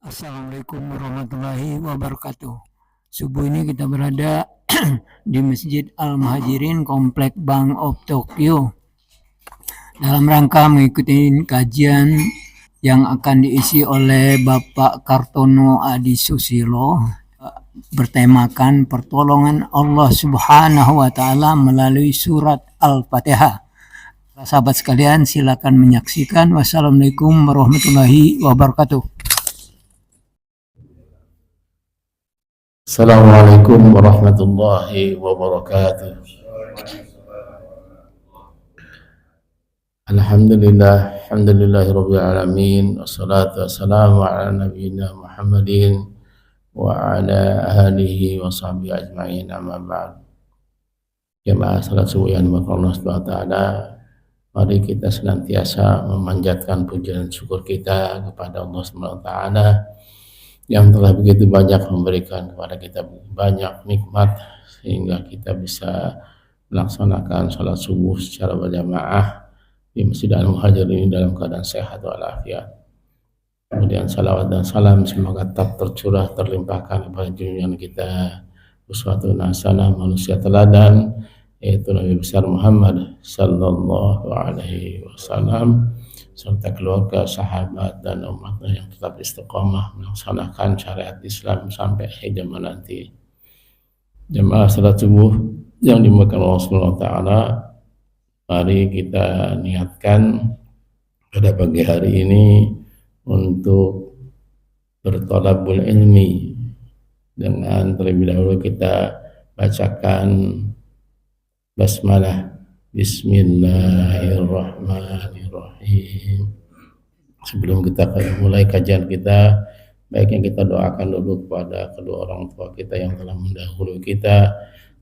Assalamualaikum warahmatullahi wabarakatuh. Subuh ini kita berada di Masjid Al-Muhajirin Komplek Bank of Tokyo dalam rangka mengikuti kajian yang akan diisi oleh Bapak Kartono Adi Susilo bertemakan pertolongan Allah Subhanahu wa taala melalui surat Al-Fatihah. Sahabat sekalian, silakan menyaksikan. Wassalamualaikum warahmatullahi wabarakatuh. Assalamualaikum warahmatullahi wabarakatuh. Alhamdulillahirabbil alamin, wassalatu wassalamu ala nabiyyina Muhammadin wa ala alihi wa sahbihi ajma'in, amma ba'd. Jemaah salat subuh yang dimuliakan Allah Subhanahu wa taala, mari kita senantiasa memanjatkan pujian syukur kita kepada Allah Subhanahu wa taala yang telah begitu banyak memberikan kepada kita banyak nikmat sehingga kita bisa melaksanakan sholat subuh secara berjamaah di Masjid Al-Muhajirin dalam keadaan sehat walafiat. Kemudian salawat dan salam semoga tetap tercurah terlimpahkan kepada junjungan kita uswatun hasanah, manusia teladan, yaitu Nabi besar Muhammad sallallahu alaihi wasallam, serta keluarga, sahabat, dan umatnya yang tetap istiqomah melaksanakan syariat Islam sampai akhir zaman nanti. Jemaah salat subuh yang dimuliakan Allah Subhanahu wa taala, mari kita niatkan pada pagi hari ini untuk bertolabul ilmi dengan terlebih dahulu kita bacakan basmalah. Bismillahirrahmanirrahim. Sebelum kita mulai kajian kita, baiknya kita doakan dulu kepada kedua orang tua kita yang telah mendahului kita,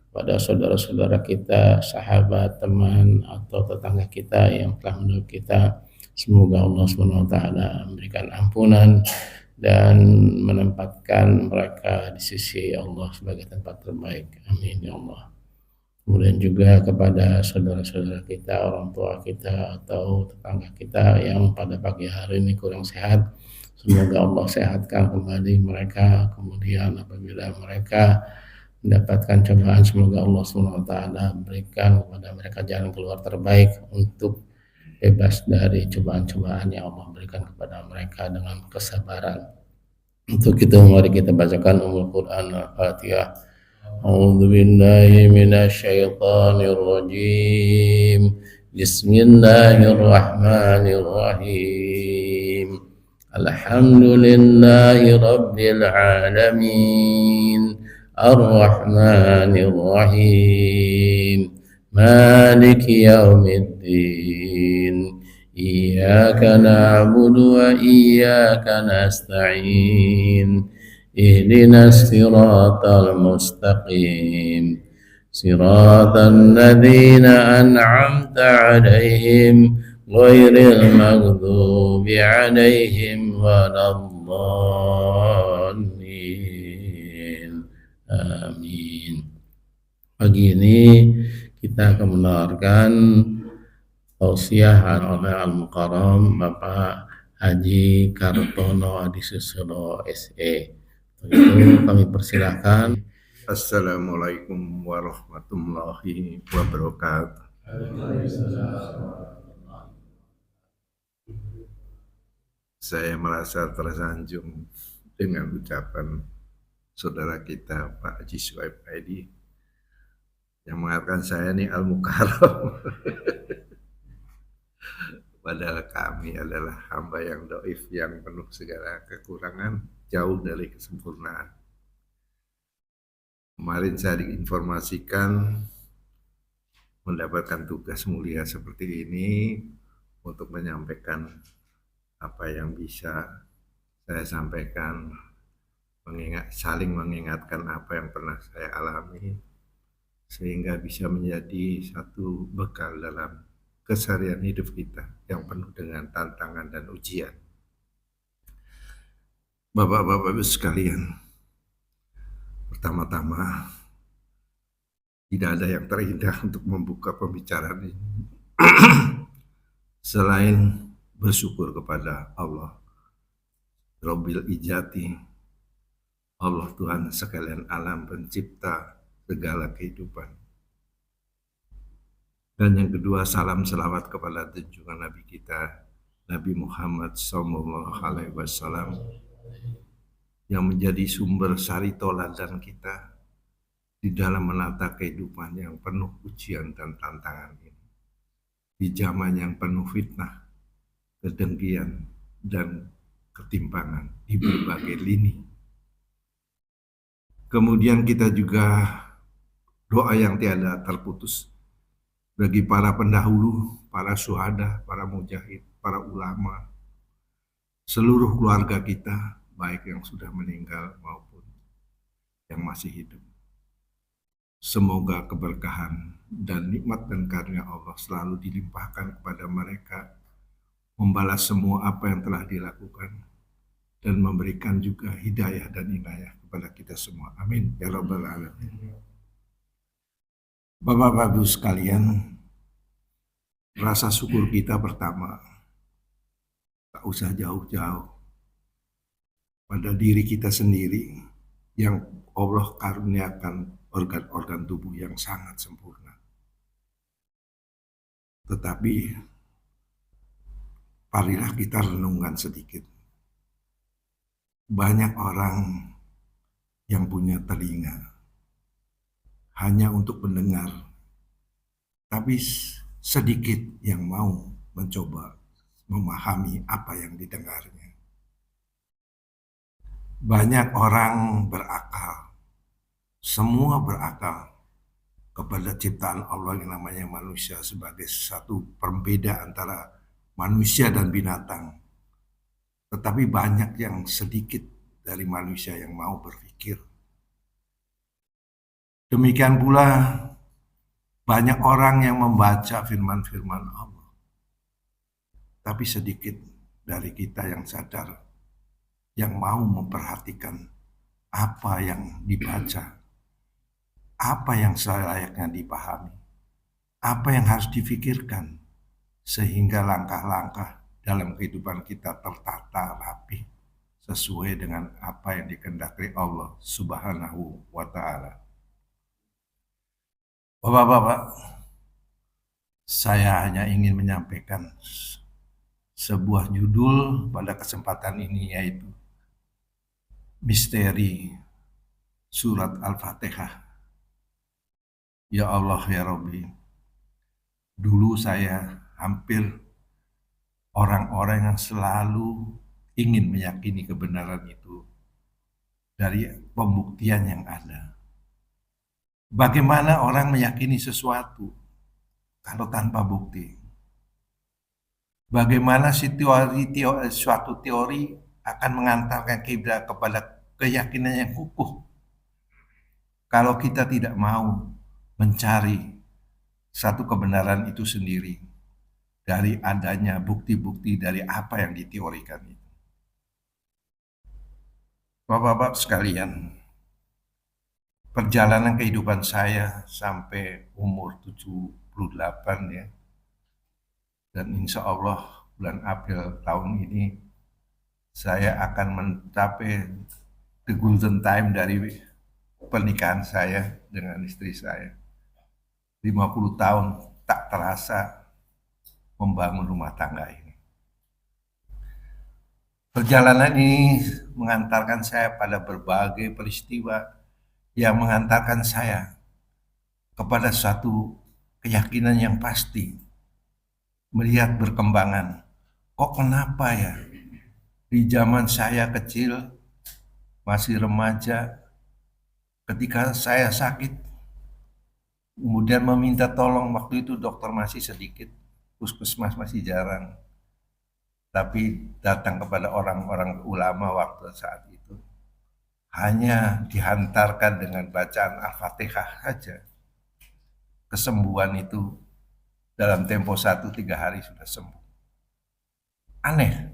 kepada saudara-saudara kita, sahabat, teman, atau tetangga kita yang telah mendahului kita. Semoga Allah SWT memberikan ampunan dan menempatkan mereka di sisi Allah sebagai tempat terbaik. Amin ya Allah. Kemudian juga kepada saudara-saudara kita, orang tua kita, atau tetangga kita yang pada pagi hari ini kurang sehat, semoga Allah sehatkan kembali mereka. Kemudian apabila mereka mendapatkan cobaan, semoga Allah SWT berikan kepada mereka jalan keluar terbaik untuk bebas dari cobaan-cobaan yang Allah berikan kepada mereka dengan kesabaran. Untuk itu mari kita bacakan Ummul Quran Al-Fatihah. A'udzu billahi minasyaitonir rajim. Bismillahirrahmanirrahim. Alhamdulillahi rabbil alamin. Ar-Rahmanir Rahim. Maliki yaumiddin. Iyyaka na'budu wa iyyaka nasta'in. Ihdinas siratal mustaqim, siratal ladzina an'amta 'alaihim ghairil maghdubi 'alaihim waladdallin. Amin. Pagi ini kita akan mendengarkan tausiah oleh Al-Mukarram Bapak Haji Kartono Adi Susilo SE. Itu kami persilahkan. Assalamualaikum warahmatullahi wabarakatuh. Saya merasa tersanjung dengan ucapan saudara kita Pak Haji Suhaib Aidi yang mengatakan saya ini Al-Mukarram. Padahal kami adalah hamba yang dhaif, yang penuh segala kekurangan, jauh dari kesempurnaan. Kemarin saya diinformasikan mendapatkan tugas mulia seperti ini untuk menyampaikan apa yang bisa saya sampaikan, saling mengingatkan apa yang pernah saya alami, sehingga bisa menjadi satu bekal dalam keseharian hidup kita yang penuh dengan tantangan dan ujian. Bapak-bapak sekalian, pertama-tama tidak ada yang terindah untuk membuka pembicaraan ini selain bersyukur kepada Allah Rabbil Ijati, Allah Tuhan sekalian alam pencipta segala kehidupan. Dan yang kedua, salam selawat kepada junjungan Nabi kita, Nabi Muhammad SAW, yang menjadi sumber sari toladan kita di dalam menata kehidupan yang penuh ujian dan tantangan ini. Di zaman yang penuh fitnah, kedengkian, dan ketimpangan di berbagai lini. Kemudian kita juga doa yang tiada terputus bagi para pendahulu, para syuhada, para mujahid, para ulama, seluruh keluarga kita, baik yang sudah meninggal maupun yang masih hidup. Semoga keberkahan dan nikmat dan karunia Allah selalu dilimpahkan kepada mereka, membalas semua apa yang telah dilakukan, dan memberikan juga hidayah dan inayah kepada kita semua. Amin. Ya Rabbal Alamin. Bapak-bapak sekalian, rasa syukur kita pertama, tak usah jauh-jauh, pada diri kita sendiri yang Allah karuniakan organ-organ tubuh yang sangat sempurna. Tetapi marilah kita renungkan sedikit. Banyak orang yang punya telinga hanya untuk mendengar, tapi sedikit yang mau mencoba memahami apa yang didengarnya. Banyak orang berakal, semua berakal kepada ciptaan Allah yang namanya manusia sebagai satu pembeda antara manusia dan binatang. Tetapi banyak yang sedikit dari manusia yang mau berpikir. Demikian pula banyak orang yang membaca firman-firman Allah. Tapi sedikit dari kita yang sadar, yang mau memperhatikan apa yang dibaca, apa yang selayaknya dipahami, apa yang harus difikirkan, sehingga langkah-langkah dalam kehidupan kita tertata rapi sesuai dengan apa yang dikehendaki Allah Subhanahu wa Ta'ala. Bapak-bapak, saya hanya ingin menyampaikan sebuah judul pada kesempatan ini, yaitu Misteri Surat Al-Fatihah. Ya Allah, ya Rabbi, dulu saya hampir orang-orang yang selalu ingin meyakini kebenaran itu dari pembuktian yang ada. Bagaimana orang meyakini sesuatu kalau tanpa bukti? Bagaimana suatu teori akan mengantarkan kita kepada keyakinan yang kukuh kalau kita tidak mau mencari satu kebenaran itu sendiri dari adanya bukti-bukti dari apa yang diteorikan itu. Bapak-bapak sekalian, perjalanan kehidupan saya sampai umur 78 ya, dan insya Allah bulan April tahun ini saya akan mencapai the golden time dari pernikahan saya dengan istri saya. 50 tahun tak terasa membangun rumah tangga ini. Perjalanan ini mengantarkan saya pada berbagai peristiwa yang mengantarkan saya kepada suatu keyakinan yang pasti. Melihat berkembangan, kok kenapa ya di zaman saya kecil, masih remaja, ketika saya sakit, kemudian meminta tolong, waktu itu dokter masih sedikit, puskesmas masih jarang, tapi datang kepada orang-orang ulama waktu saat itu, hanya dihantarkan dengan bacaan Al-Fatihah saja, kesembuhan itu dalam tempo 1-3 hari sudah sembuh. Aneh,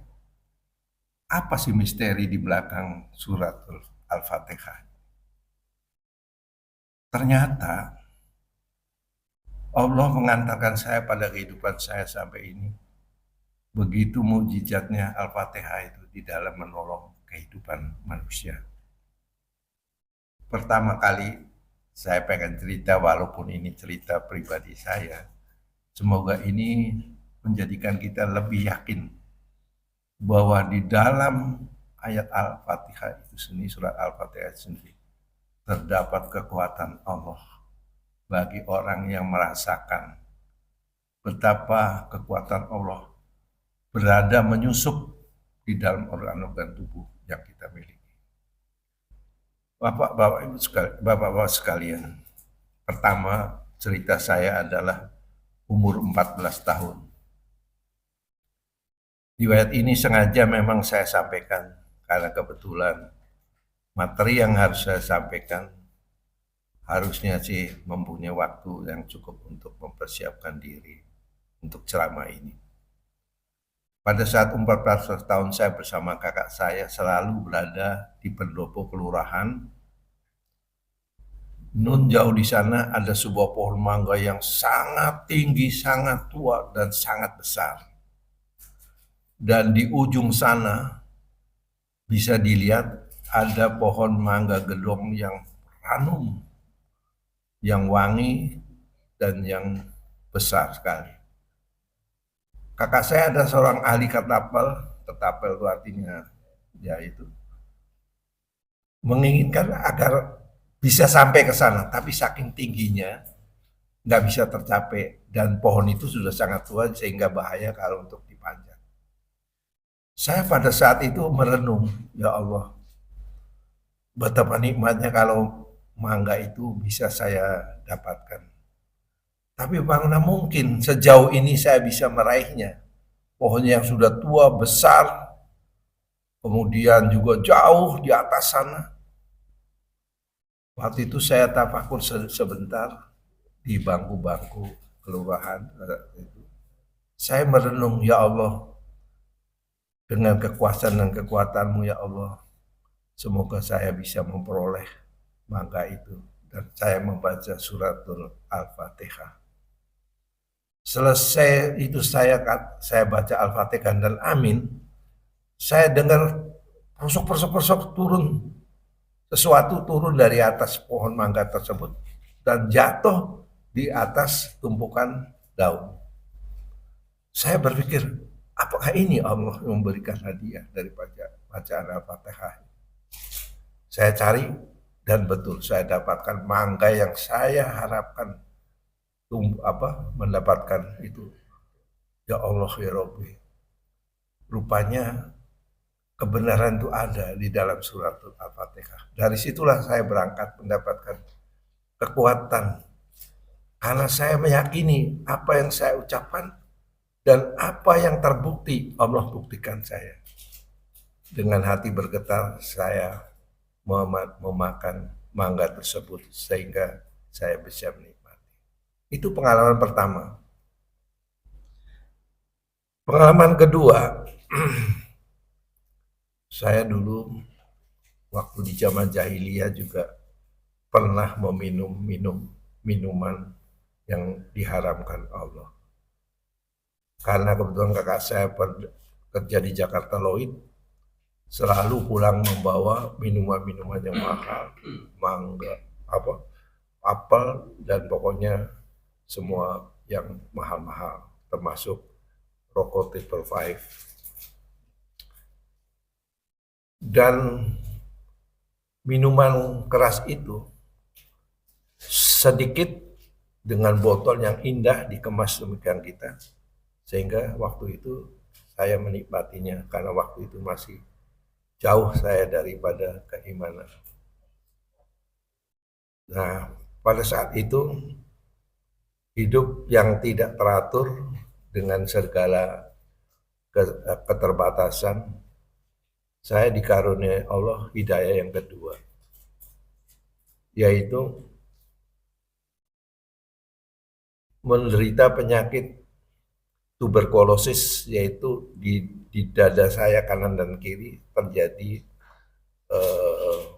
apa sih misteri di belakang surat Al-Fatihah? Ternyata Allah mengantarkan saya pada kehidupan saya sampai ini. Begitu mukjizatnya Al-Fatihah itu di dalam menolong kehidupan manusia. Pertama kali saya pengen cerita, walaupun ini cerita pribadi saya, semoga ini menjadikan kita lebih yakin bahwa di dalam ayat Al-Fatihah itu sendiri, surat Al-Fatihah itu sendiri, terdapat kekuatan Allah bagi orang yang merasakan betapa kekuatan Allah berada menyusup di dalam organ-organ tubuh yang kita miliki. Bapak-bapak sekalian, pertama cerita saya adalah umur 14 tahun. Riwayat ini sengaja memang saya sampaikan karena kebetulan materi yang harus saya sampaikan harusnya sih mempunyai waktu yang cukup untuk mempersiapkan diri untuk ceramah ini. Pada saat 14 tahun saya bersama kakak saya selalu berada di pendopo kelurahan. Nun jauh di sana ada sebuah pohon mangga yang sangat tinggi, sangat tua, dan sangat besar. Dan di ujung sana bisa dilihat ada pohon mangga gedong yang ranum, yang wangi, dan yang besar sekali. Kakak saya ada seorang ahli ketapel itu artinya yaitu menginginkan agar bisa sampai ke sana, tapi saking tingginya nggak bisa tercapai dan pohon itu sudah sangat tua sehingga bahaya kalau untuk dipanjat. Saya pada saat itu merenung, ya Allah, betapa nikmatnya kalau mangga itu bisa saya dapatkan. Tapi bagaimana mungkin sejauh ini saya bisa meraihnya? Pohonnya yang sudah tua, besar, kemudian juga jauh di atas sana. Waktu itu saya tafakur sebentar di bangku-bangku kelurahan. Saya merenung, ya Allah, dengan kekuasaan dan kekuatan-Mu ya Allah, semoga saya bisa memperoleh mangga itu. Dan saya membaca suratul Al-Fatihah. Selesai itu saya baca Al-Fatihah dan amin, saya dengar persok turun, sesuatu turun dari atas pohon mangga tersebut dan jatuh di atas tumpukan daun. Saya berpikir, apakah ini Allah yang memberikan hadiah dari bacaan Al-Fatihah? Saya cari dan betul saya dapatkan mangga yang saya harapkan mendapatkan itu. Ya Allah ya Rabbi, rupanya kebenaran itu ada di dalam surat Al-Fatihah. Dari situlah saya berangkat mendapatkan kekuatan karena saya meyakini apa yang saya ucapkan dan apa yang terbukti Allah buktikan saya. Dengan hati bergetar saya memakan mangga tersebut sehingga saya bisa menikmati. Itu pengalaman pertama. Pengalaman kedua, saya dulu waktu di zaman jahiliyah juga pernah meminum minuman yang diharamkan Allah. Karena kebetulan kakak saya kerja di Jakarta Lloyd, selalu pulang membawa minuman-minuman yang mahal, mangga, apel, dan pokoknya semua yang mahal-mahal, termasuk rokok Triple Five. Dan minuman keras itu sedikit dengan botol yang indah dikemas demikian kita, sehingga waktu itu saya menikmatinya karena waktu itu masih jauh saya daripada keimanan. Nah, pada saat itu hidup yang tidak teratur dengan segala keterbatasan, saya dikaruniai Allah hidayah yang kedua, yaitu menderita penyakit tuberkulosis, yaitu di dada saya kanan dan kiri terjadi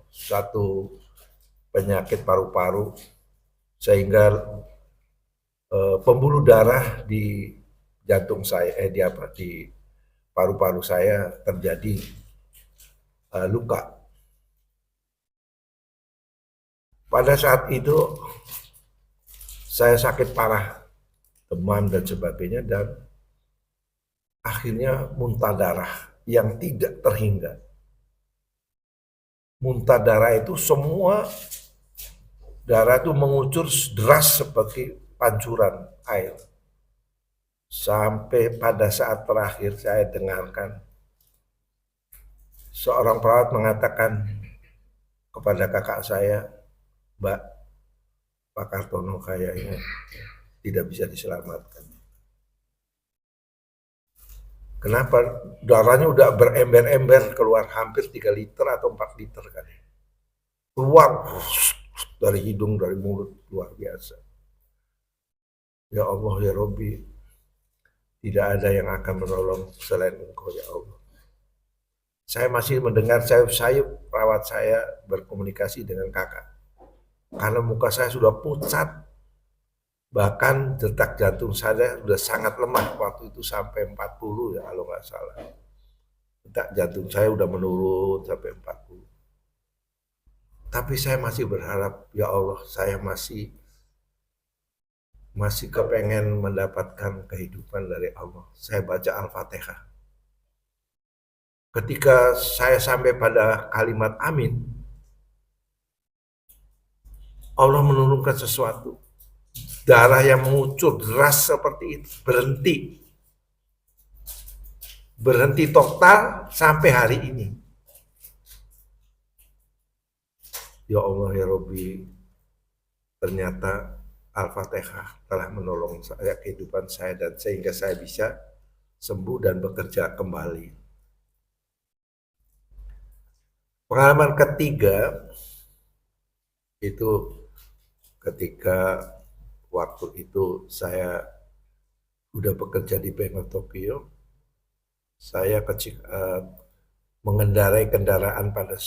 satu penyakit paru-paru sehingga pembuluh darah di jantung saya di paru-paru saya terjadi luka. Pada saat itu saya sakit parah, demam dan sebagainya, dan akhirnya muntah darah yang tidak terhingga. Muntah darah itu semua darah itu mengucur deras seperti pancuran air. Sampai pada saat terakhir saya dengarkan seorang perawat mengatakan kepada kakak saya, Mbak, Pak Kartono kayaknya tidak bisa diselamatkan. Kenapa? Darahnya udah berember-ember keluar hampir 3 liter atau 4 liter kan. Keluar dari hidung, dari mulut, luar biasa. Ya Allah, ya Rabbi, tidak ada yang akan menolong selain Engkau, ya Allah. Saya masih mendengar sayup-sayup perawat saya berkomunikasi dengan kakak. Karena muka saya sudah pucat, bahkan detak jantung saya sudah sangat lemah waktu itu sampai 40 ya kalau nggak salah. Detak jantung saya sudah menurun sampai 40. Tapi saya masih berharap, ya Allah, saya masih kepengen mendapatkan kehidupan dari Allah. Saya baca Al-Fatihah. Ketika saya sampai pada kalimat amin, Allah menurunkan sesuatu. Darah yang mengucur deras seperti itu berhenti. Berhenti total sampai hari ini. Ya Allah, ya Rabbi, ternyata Al-Fatihah telah menolong saya, kehidupan saya, dan sehingga saya bisa sembuh dan bekerja kembali. Pengalaman ketiga itu ketika waktu itu saya udah bekerja di Bank of Tokyo, saya mengendarai kendaraan pada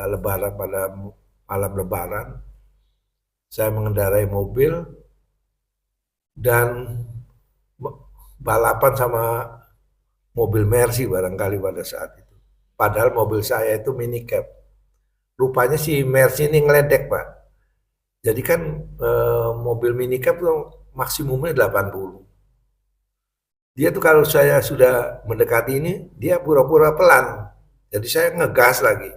lebaran, pada malam lebaran. Saya mengendarai mobil dan balapan sama mobil Mercy barangkali pada saat itu. Padahal mobil saya itu minicab. Rupanya si Mercy ini ngeledek, Pak. Jadi kan mobil minicab tuh maksimumnya 80. Dia tuh kalau saya sudah mendekati ini, dia pura-pura pelan. Jadi saya ngegas lagi.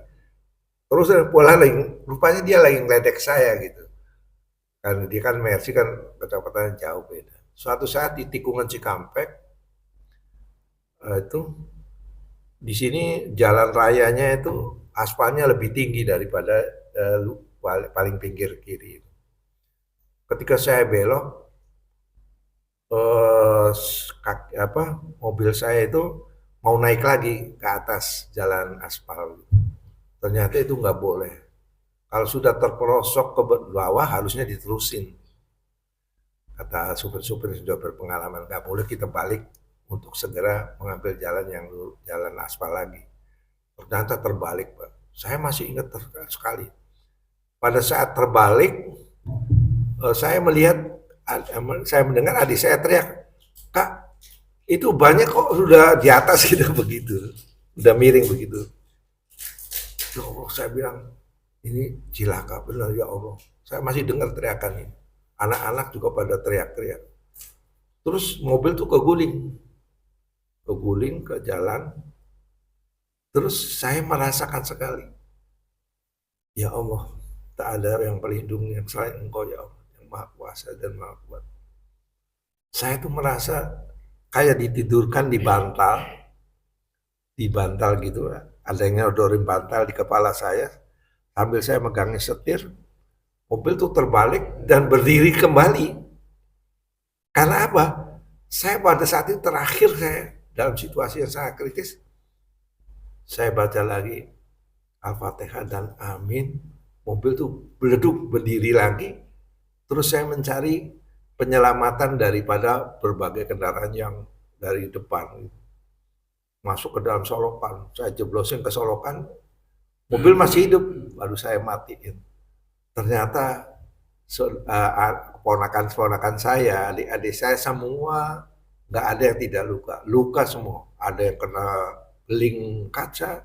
Terus pola lagi, rupanya dia lagi ngeledek saya gitu. Karena dia kan Mercy kan kecepatannya jauh beda. Suatu saat di tikungan Cikampek, itu di sini jalan rayanya itu aspalnya lebih tinggi daripada paling pinggir kiri. Ketika saya belok, mobil saya itu mau naik lagi ke atas jalan aspal. Ternyata itu nggak boleh. Kalau sudah terperosok ke bawah harusnya diterusin. Kata supir-supir sudah berpengalaman, nggak boleh kita balik untuk segera mengambil jalan aspal lagi. Ternyata terbalik, Pak. Saya masih ingat sekali. Pada saat terbalik, saya mendengar adik saya teriak, Kak, itu banyak kok sudah di atas gitu begitu, udah miring begitu. Ya Allah, saya bilang, ini cilaka benar ya Allah. Saya masih dengar teriakan ini. Anak-anak juga pada teriak-teriak. Terus mobil tuh keguling ke jalan. Terus saya merasakan sekali, ya Allah, tak ada yang pelindung yang selain Engkau ya Allah, yang Maha Kuasa dan Maha Kuat. Saya tuh merasa kayak ditidurkan di bantal gitu, ada yang nyodorin bantal di kepala saya, sambil saya megangnya setir, mobil tuh terbalik dan berdiri kembali. Karena apa? Saya pada saat itu terakhir saya dalam situasi yang sangat kritis, saya baca lagi Al-Fatihah dan Amin, mobil tuh beleduk berdiri lagi, terus saya mencari penyelamatan daripada berbagai kendaraan yang dari depan. Masuk ke dalam solokan, saya jeblosin ke solokan, mobil masih hidup, baru saya matiin. Ternyata keponakan saya, adik-adik saya semua nggak ada yang tidak luka semua. Ada yang kena beling kaca,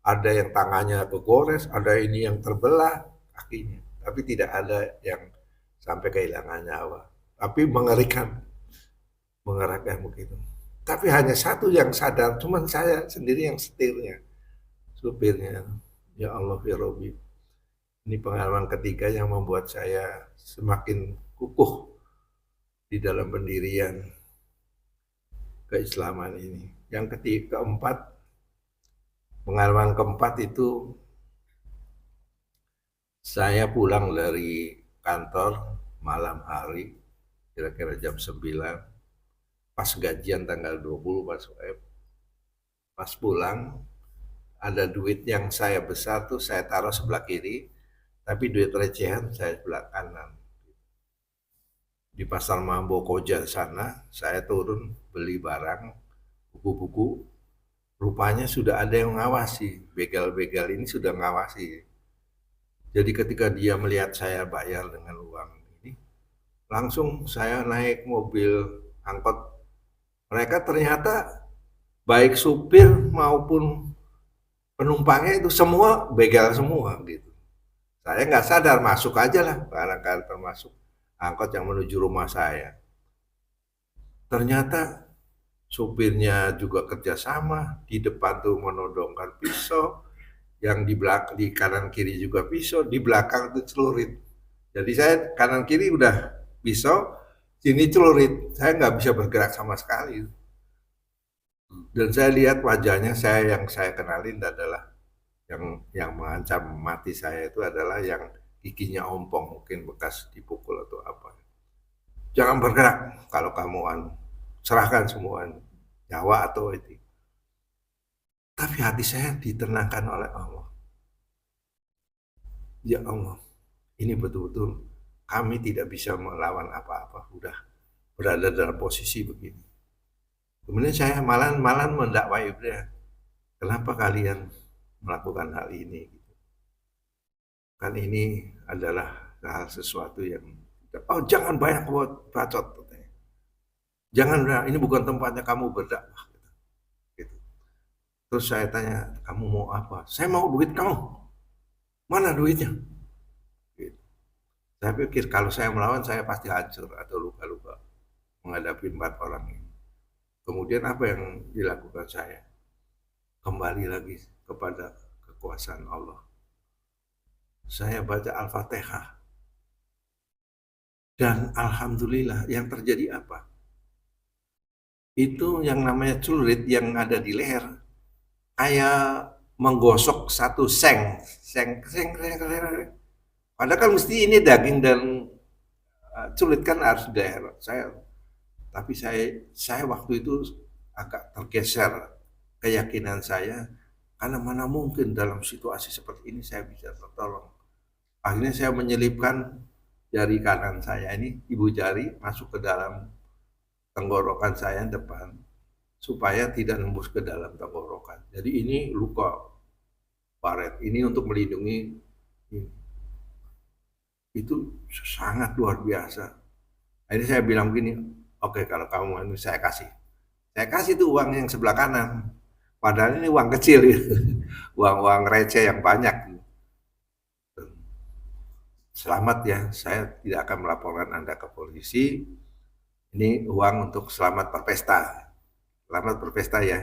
ada yang tangannya kegores, ada ini yang terbelah kakinya, tapi tidak ada yang sampai kehilangan nyawa. Tapi mengerikan begitu. Tapi hanya satu yang sadar, cuman saya sendiri yang setirnya, supirnya. Ya Allah ya Robbi, ini pengalaman ketiga yang membuat saya semakin kukuh di dalam pendirian keislaman ini. Yang keempat, pengalaman keempat itu saya pulang dari kantor malam hari, kira-kira jam 9, pas gajian tanggal 20, pas pulang, ada duit yang saya besar tuh saya taruh sebelah kiri, tapi duit recehan saya sebelah kanan. Di pasar Mambo Koja sana, saya turun beli barang, buku-buku, rupanya sudah ada yang ngawasi, begal-begal ini sudah ngawasi. Jadi ketika dia melihat saya bayar dengan uang ini, langsung saya naik mobil angkot. Mereka ternyata baik supir maupun penumpangnya itu semua begal semua gitu. Saya nggak sadar, masuk aja lah, barangkali termasuk angkot yang menuju rumah saya. Ternyata supirnya juga kerjasama, di depan tuh menodongkan pisau, yang di belakang, di kanan kiri juga pisau, di belakang itu celurit. Jadi saya kanan kiri udah pisau, sini celurit, saya nggak bisa bergerak sama sekali. Dan saya lihat wajahnya, yang saya kenalin adalah yang mengancam mati saya itu adalah yang giginya ompong, mungkin bekas dipukul atau apa. Jangan bergerak kalau kamu serahkan semua nyawa atau itu. Tapi hati saya ditenangkan oleh Allah. Ya Allah, ini betul-betul kami tidak bisa melawan apa-apa, udah berada dalam posisi begini. Kemudian saya malah mendakwai dia, kenapa kalian melakukan hal ini? Kan ini adalah hal sesuatu yang, oh jangan banyak bacot, jangan, ini bukan tempatnya kamu berdakwah. Gitu. Terus saya tanya, kamu mau apa? Saya mau duit kamu. Mana duitnya? Gitu. Saya pikir kalau saya melawan saya pasti hancur atau luka-luka menghadapi 4 orang ini. Kemudian apa yang dilakukan saya? Kembali lagi kepada kekuasaan Allah. Saya baca Al-Fatihah. Dan Alhamdulillah yang terjadi apa? Itu yang namanya celurit yang ada di leher. Kayak menggosok satu seng. Padahal kan mesti ini daging dan celurit kan harus di leher. Tapi saya waktu itu agak tergeser keyakinan saya, karena mana mungkin dalam situasi seperti ini saya bisa tertolong. Akhirnya saya menyelipkan jari kanan saya ini, ibu jari, masuk ke dalam tenggorokan saya depan, supaya tidak nembus ke dalam tenggorokan. Jadi ini luka baret, ini untuk melindungi ini. Itu sangat luar biasa. Akhirnya saya bilang begini, oke, kalau kamu ini saya kasih tuh uang yang sebelah kanan, padahal ini uang kecil ya. Uang receh yang banyak. Selamat ya, saya tidak akan melaporkan Anda ke polisi, ini uang untuk selamat berpesta ya.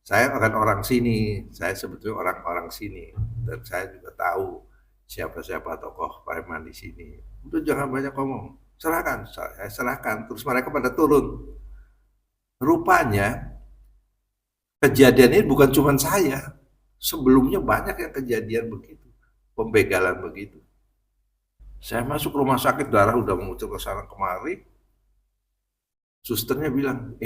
Saya akan orang sini, saya sebetulnya orang-orang sini, dan saya juga tahu siapa-siapa tokoh preman di sini. Udah jangan banyak ngomong, serahkan, saya serahkan, terus mereka pada turun. Rupanya kejadian ini bukan cuma saya, sebelumnya banyak yang kejadian begitu, pembegalan begitu. Saya masuk rumah sakit, darah udah mengucur ke sana kemari, susternya bilang,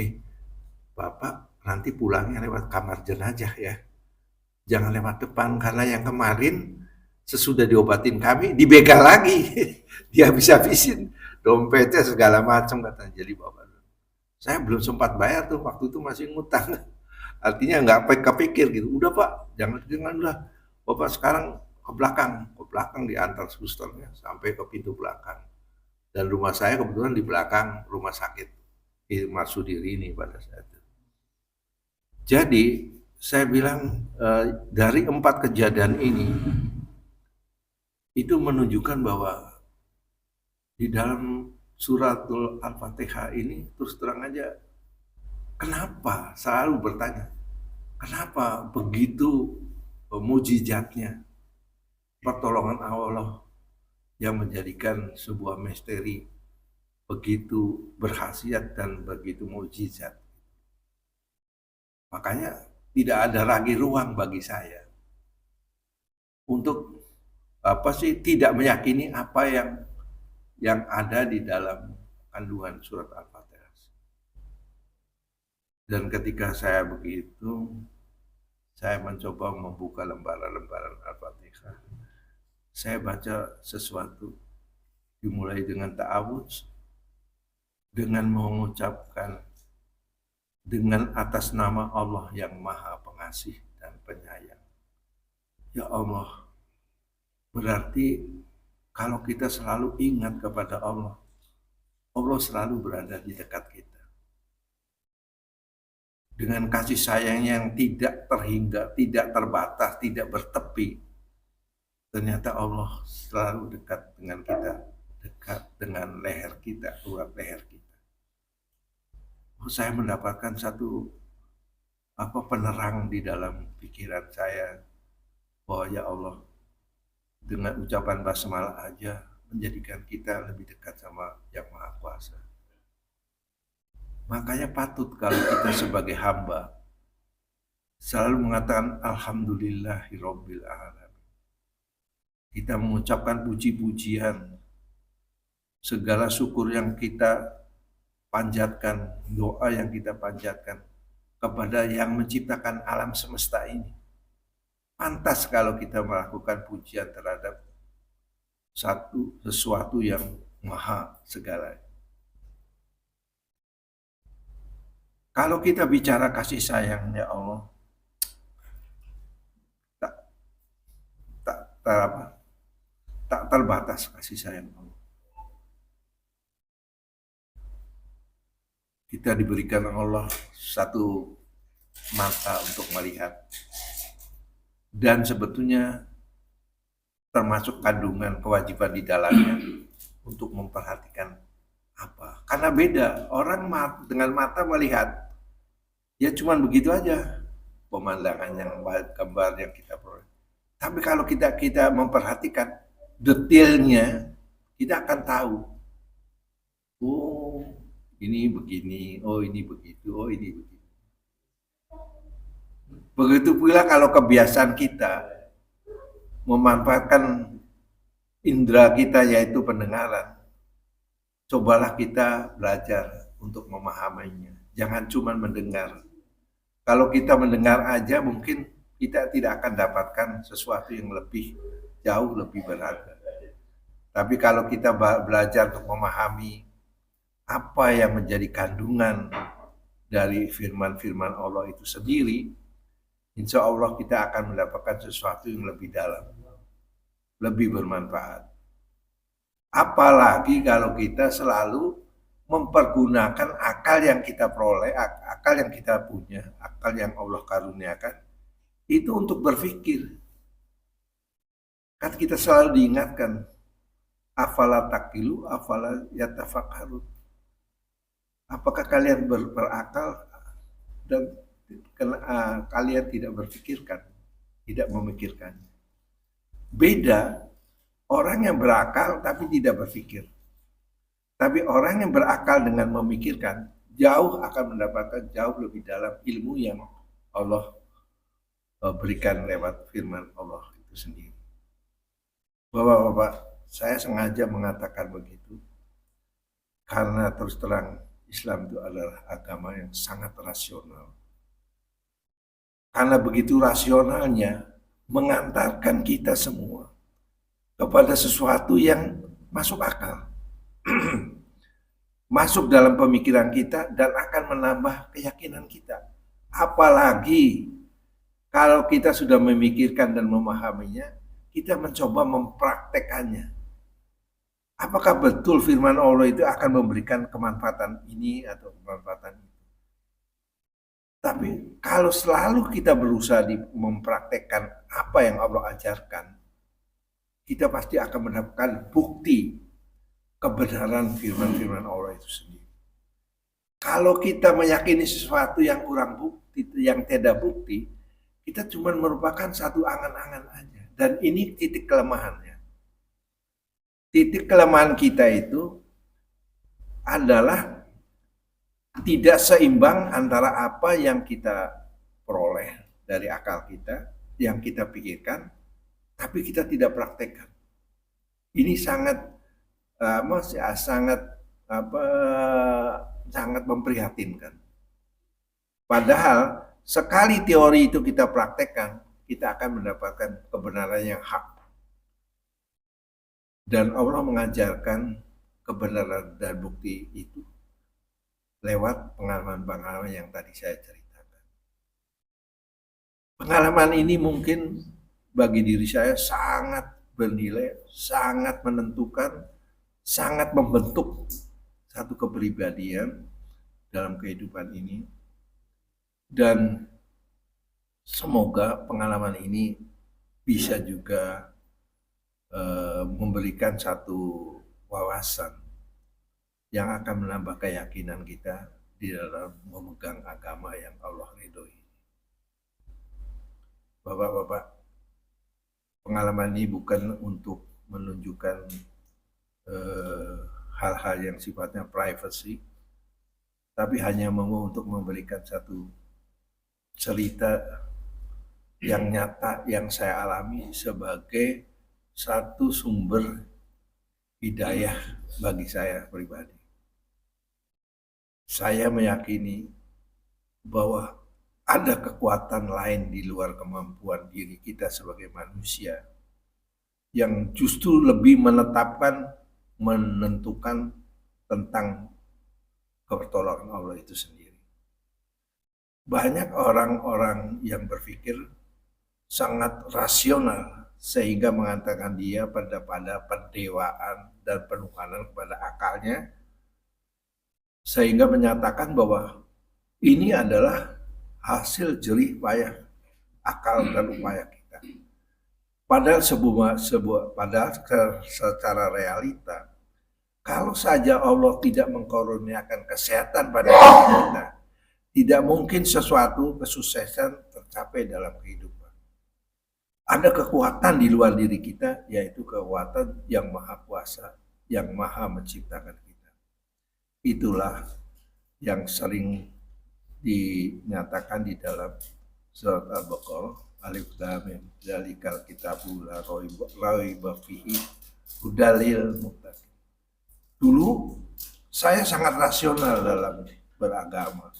Bapak nanti pulangnya lewat kamar jenazah ya, jangan lewat depan, karena yang kemarin sesudah diobatin kami dibegal lagi, dia habis-habisin dompetnya segala macam katanya. Jadi Bapak, saya belum sempat bayar tuh, waktu itu masih ngutang, artinya nggak kepikir gitu. Udah Pak, jangan udah, Bapak sekarang ke belakang diantar susternya sampai ke pintu belakang. Dan rumah saya kebetulan di belakang rumah sakit Marsudiri ini pada saat itu. Jadi saya bilang dari 4 kejadian ini itu menunjukkan bahwa di dalam suratul Al-Fatihah ini terus terang aja kenapa selalu bertanya kenapa begitu mujizatnya pertolongan Allah yang menjadikan sebuah misteri begitu berkhasiat dan begitu mujizat. Makanya tidak ada lagi ruang bagi saya untuk tidak meyakini apa yang ada di dalam kandungan surat Al-Fatihah. Dan ketika saya begitu, saya mencoba membuka lembaran-lembaran Al-Fatihah. Saya baca sesuatu dimulai dengan ta'awudz, dengan mengucapkan dengan atas nama Allah yang Maha Pengasih dan Penyayang. Ya Allah, berarti kalau kita selalu ingat kepada Allah, Allah selalu berada di dekat kita. Dengan kasih sayang yang tidak terhingga, tidak terbatas, tidak bertepi, ternyata Allah selalu dekat dengan kita, dekat dengan leher kita, urat leher kita. Saya mendapatkan satu penerang di dalam pikiran saya bahwa ya Allah, dengan ucapan basmalah aja menjadikan kita lebih dekat sama Yang Maha Kuasa. Makanya patut kalau kita sebagai hamba selalu mengatakan alhamdulillahirabbil alamin. Kita mengucapkan puji-pujian, segala syukur yang kita panjatkan, doa yang kita panjatkan kepada yang menciptakan alam semesta ini. Pantas kalau kita melakukan pujian terhadap sesuatu yang maha segala. Kalau kita bicara kasih sayang ya Allah, tak terbatas kasih sayang Allah. Kita diberikan Allah satu mata untuk melihat. Dan sebetulnya termasuk kandungan kewajiban di dalamnya untuk memperhatikan apa. Karena beda, orang dengan mata melihat, ya cuman begitu aja pemandangan yang baik, gambar yang kita peroleh. Tapi kalau kita memperhatikan detailnya, kita akan tahu. Oh, ini begini, oh ini begitu, oh ini begitu. Begitu pula kalau kebiasaan kita memanfaatkan indera kita yaitu pendengaran. Cobalah kita belajar untuk memahaminya. Jangan cuma mendengar. Kalau kita mendengar aja mungkin kita tidak akan dapatkan sesuatu yang lebih jauh lebih berharga. Tapi kalau kita belajar untuk memahami apa yang menjadi kandungan dari firman-firman Allah itu sendiri, insya Allah kita akan mendapatkan sesuatu yang lebih dalam, lebih bermanfaat. Apalagi kalau kita selalu mempergunakan akal yang kita peroleh, akal yang kita punya, akal yang Allah karuniakan, itu untuk berpikir. Kan kita selalu diingatkan, afala taqilu, afala yatafakkarun. Apakah kalian berakal dan kalian tidak berpikirkan, tidak memikirkan. Beda orang yang berakal tapi tidak berpikir. Tapi orang yang berakal dengan memikirkan jauh akan mendapatkan jauh lebih dalam ilmu yang Allah berikan lewat firman Allah itu sendiri. Bapak-bapak, saya sengaja mengatakan begitu karena terus terang Islam itu adalah agama yang sangat rasional. Karena begitu rasionalnya mengantarkan kita semua kepada sesuatu yang masuk akal. Masuk dalam pemikiran kita dan akan menambah keyakinan kita. Apalagi kalau kita sudah memikirkan dan memahaminya, kita mencoba mempraktekannya. Apakah betul firman Allah itu akan memberikan kemanfaatan ini atau kemanfaatan itu? Tapi kalau selalu kita berusaha mempraktekkan apa yang Allah ajarkan, kita pasti akan mendapatkan bukti kebenaran firman-firman Allah itu sendiri. Kalau kita meyakini sesuatu yang kurang bukti, yang tidak bukti, kita cuma merupakan satu angan-angan aja. Dan ini titik kelemahannya. Titik kelemahan kita itu adalah tidak seimbang antara apa yang kita peroleh dari akal kita, yang kita pikirkan, tapi kita tidak praktekkan. Ini sangat sangat memprihatinkan. Padahal sekali teori itu kita praktekkan, kita akan mendapatkan kebenaran yang hak. Dan Allah mengajarkan kebenaran dan bukti itu lewat pengalaman-pengalaman yang tadi saya ceritakan. Pengalaman ini mungkin bagi diri saya sangat bernilai, sangat menentukan, sangat membentuk satu kepribadian dalam kehidupan ini. Dan semoga pengalaman ini bisa juga memberikan satu wawasan yang akan menambah keyakinan kita di dalam memegang agama yang Allah ridhoi. Bapak-bapak, pengalaman ini bukan untuk menunjukkan hal-hal yang sifatnya privacy, tapi hanya untuk memberikan satu cerita yang nyata yang saya alami sebagai satu sumber hidayah bagi saya pribadi. Saya meyakini bahwa ada kekuatan lain di luar kemampuan diri kita sebagai manusia yang justru lebih menentukan tentang pertolongan Allah itu sendiri. Banyak orang-orang yang berpikir sangat rasional sehingga mengatakan dia pada pendewaan dan penuhanan kepada akalnya, sehingga menyatakan bahwa ini adalah hasil jerih payah akal dan upaya kita. Padahal secara realita, kalau saja Allah tidak mengkaruniakan kesehatan pada diri kita, tidak mungkin sesuatu kesuksesan tercapai dalam kehidupan. Ada kekuatan di luar diri kita, yaitu kekuatan yang maha kuasa, yang maha menciptakan kita. Itulah yang sering dinyatakan di dalam surat Al-Baqarah, Alif Lam Mim, Dzalikal kitabul la raiba fihi hudalil muttaqin. Dulu saya sangat rasional dalam beragama.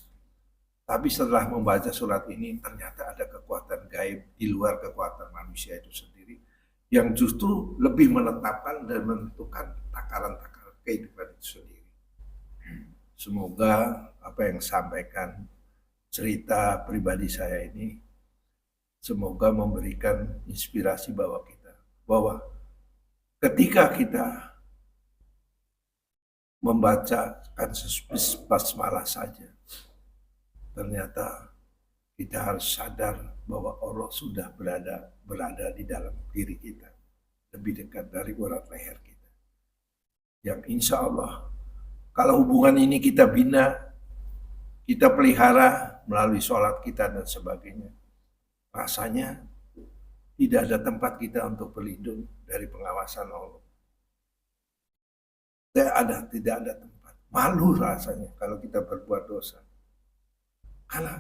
Tapi setelah membaca surat ini, ternyata ada kekuatan gaib di luar kekuatan manusia itu sendiri, yang justru lebih menetapkan dan menentukan takaran-takaran kehidupan itu sendiri. Semoga apa yang sampaikan cerita pribadi saya ini, semoga memberikan inspirasi bahwa ketika kita membacakan basmalah saja, ternyata kita harus sadar bahwa Allah sudah berada di dalam diri kita, lebih dekat dari urat leher kita. Yang insya Allah, kalau hubungan ini kita bina, kita pelihara melalui sholat kita dan sebagainya, rasanya tidak ada tempat kita untuk berlindung dari pengawasan Allah. Tidak ada tempat. Malu rasanya kalau kita berbuat dosa. Karena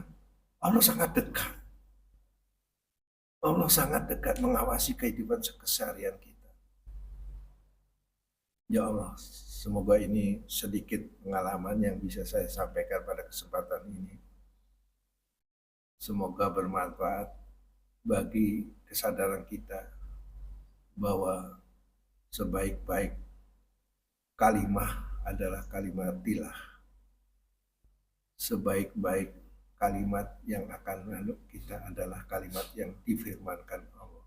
Allah sangat dekat. Allah sangat dekat mengawasi kehidupan keseharian kita. Ya Allah, semoga ini sedikit pengalaman yang bisa saya sampaikan pada kesempatan ini. Semoga bermanfaat bagi kesadaran kita bahwa sebaik-baik kalimah adalah kalimat tilah. Sebaik-baik kalimat yang akan menurut kita adalah kalimat yang difirmankan Allah.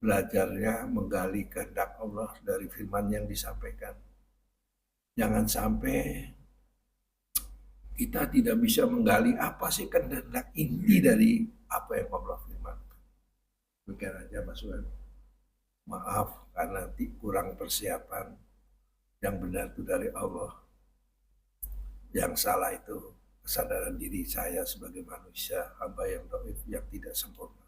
Belajarnya menggali kehendak Allah dari firman yang disampaikan. Jangan sampai kita tidak bisa menggali apa sih kehendak inti dari apa yang Allah firmankan. Demikian aja Mas Wan. Maaf karena kurang persiapan. Yang benar itu dari Allah. Yang salah itu kesadaran diri saya sebagai manusia, hamba yang dhaif, yang tidak sempurna.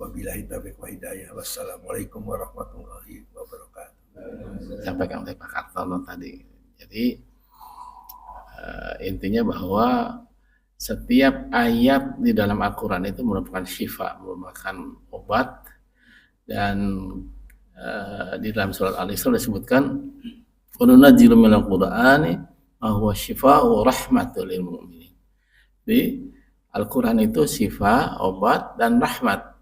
Wabillahi taufiq wa hidayah. Wassalamualaikum warahmatullahi wabarakatuh. Sampaikan oleh Pak Kartono tadi. Jadi intinya bahwa setiap ayat di dalam Al-Quran itu merupakan syifa, merupakan obat. Dan di dalam surat Al-Isra disebutkan wa nunazzilu minal Qur'ani ma huwa syifaa'u rahmatul lil mu'minin. Jadi Al-Quran itu syifa, obat, dan rahmat.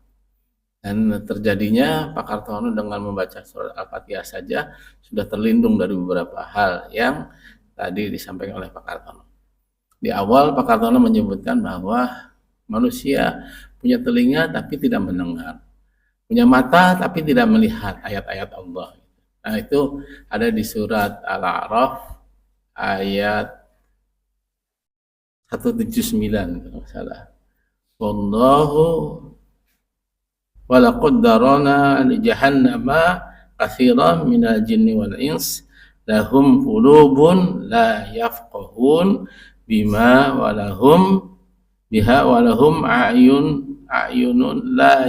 Dan terjadinya Pak Kartono dengan membaca surat Al-Fatihah saja sudah terlindung dari beberapa hal yang tadi disampaikan oleh Pak Kartono. Di awal Pak Kartono menyebutkan bahwa manusia punya telinga tapi tidak mendengar, punya mata tapi tidak melihat ayat-ayat Allah. Nah itu ada di surat Al-A'raf ayat 179 kalau salah. Wallahu walaqad darana li jahannama katsiran minal jinni wal ins lahum qulubun la yafqahun bima walahum biha walahum a'yunun la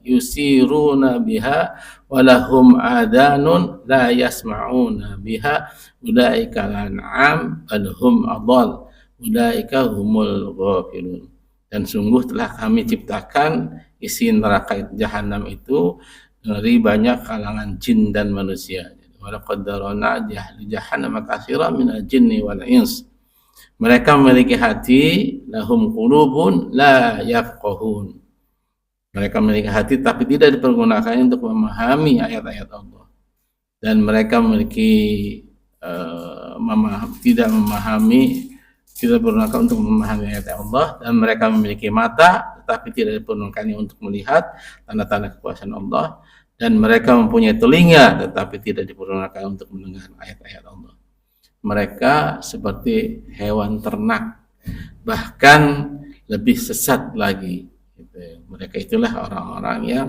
yusiruna biha walahum adanun la yasma'una biha ulaika lan'am balhum adall ulaika humul ghafilun. Dan sungguh telah kami ciptakan isi neraka jahanam itu dari banyak kalangan jin dan manusia. Walaqad darana jahannama katsiran minal jinni wal ins. Mereka memiliki hati, lahum qulubun la yafqahun. Mereka memiliki hati tapi tidak dipergunakan untuk memahami ayat-ayat Allah. Dan mereka memiliki tidak dipergunakan untuk memahami ayat Allah. Dan mereka memiliki mata tetapi tidak dipergunakan untuk melihat tanda-tanda kekuasaan Allah. Dan mereka mempunyai telinga tetapi tidak dipergunakan untuk mendengar ayat-ayat Allah. Mereka seperti hewan ternak, bahkan lebih sesat lagi. Mereka itulah orang-orang yang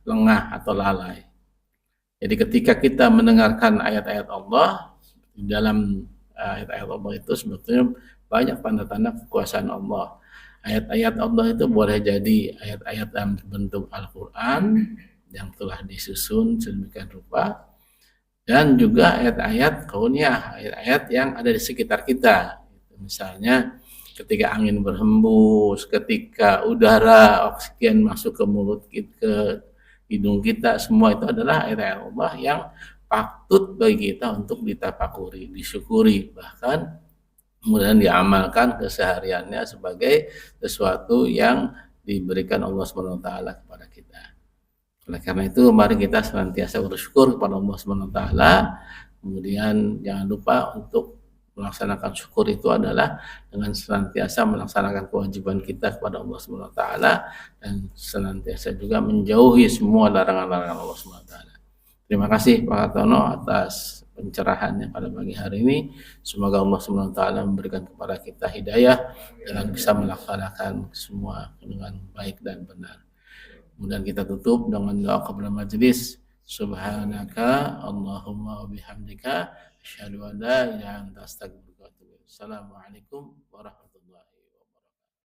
lengah atau lalai. Jadi ketika kita mendengarkan ayat-ayat Allah, di dalam ayat-ayat Allah itu sebetulnya banyak tanda-tanda kekuasaan Allah. Ayat-ayat Allah itu boleh jadi ayat-ayat dalam bentuk Al-Quran yang telah disusun sedemikian rupa, dan juga ayat-ayat kauniyah, ayat-ayat yang ada di sekitar kita. Misalnya ketika angin berhembus, ketika udara oksigen masuk ke mulut kita, ke hidung kita, semua itu adalah ayat-ayat Allah yang patut bagi kita untuk ditafakuri, disyukuri, bahkan kemudian diamalkan kesehariannya sebagai sesuatu yang diberikan Allah SWT kepada kita. Oleh karena itu mari kita senantiasa bersyukur kepada Allah SWT. Kemudian jangan lupa untuk melaksanakan syukur itu adalah dengan senantiasa melaksanakan kewajiban kita kepada Allah SWT dan senantiasa juga menjauhi semua larangan-larangan Allah SWT. Terima kasih Pak Kartono atas pencerahannya pada pagi hari ini. Semoga Allah SWT memberikan kepada kita hidayah dan bisa melaksanakan semua dengan baik dan benar. Kemudian kita tutup dengan doa kepada majelis. Subhanaka Allahumma wa bihamdika asyhadu an la ilaha illa anta astaghfiruka wa atubu ilaik. Assalamualaikum warahmatullahi wabarakatuh.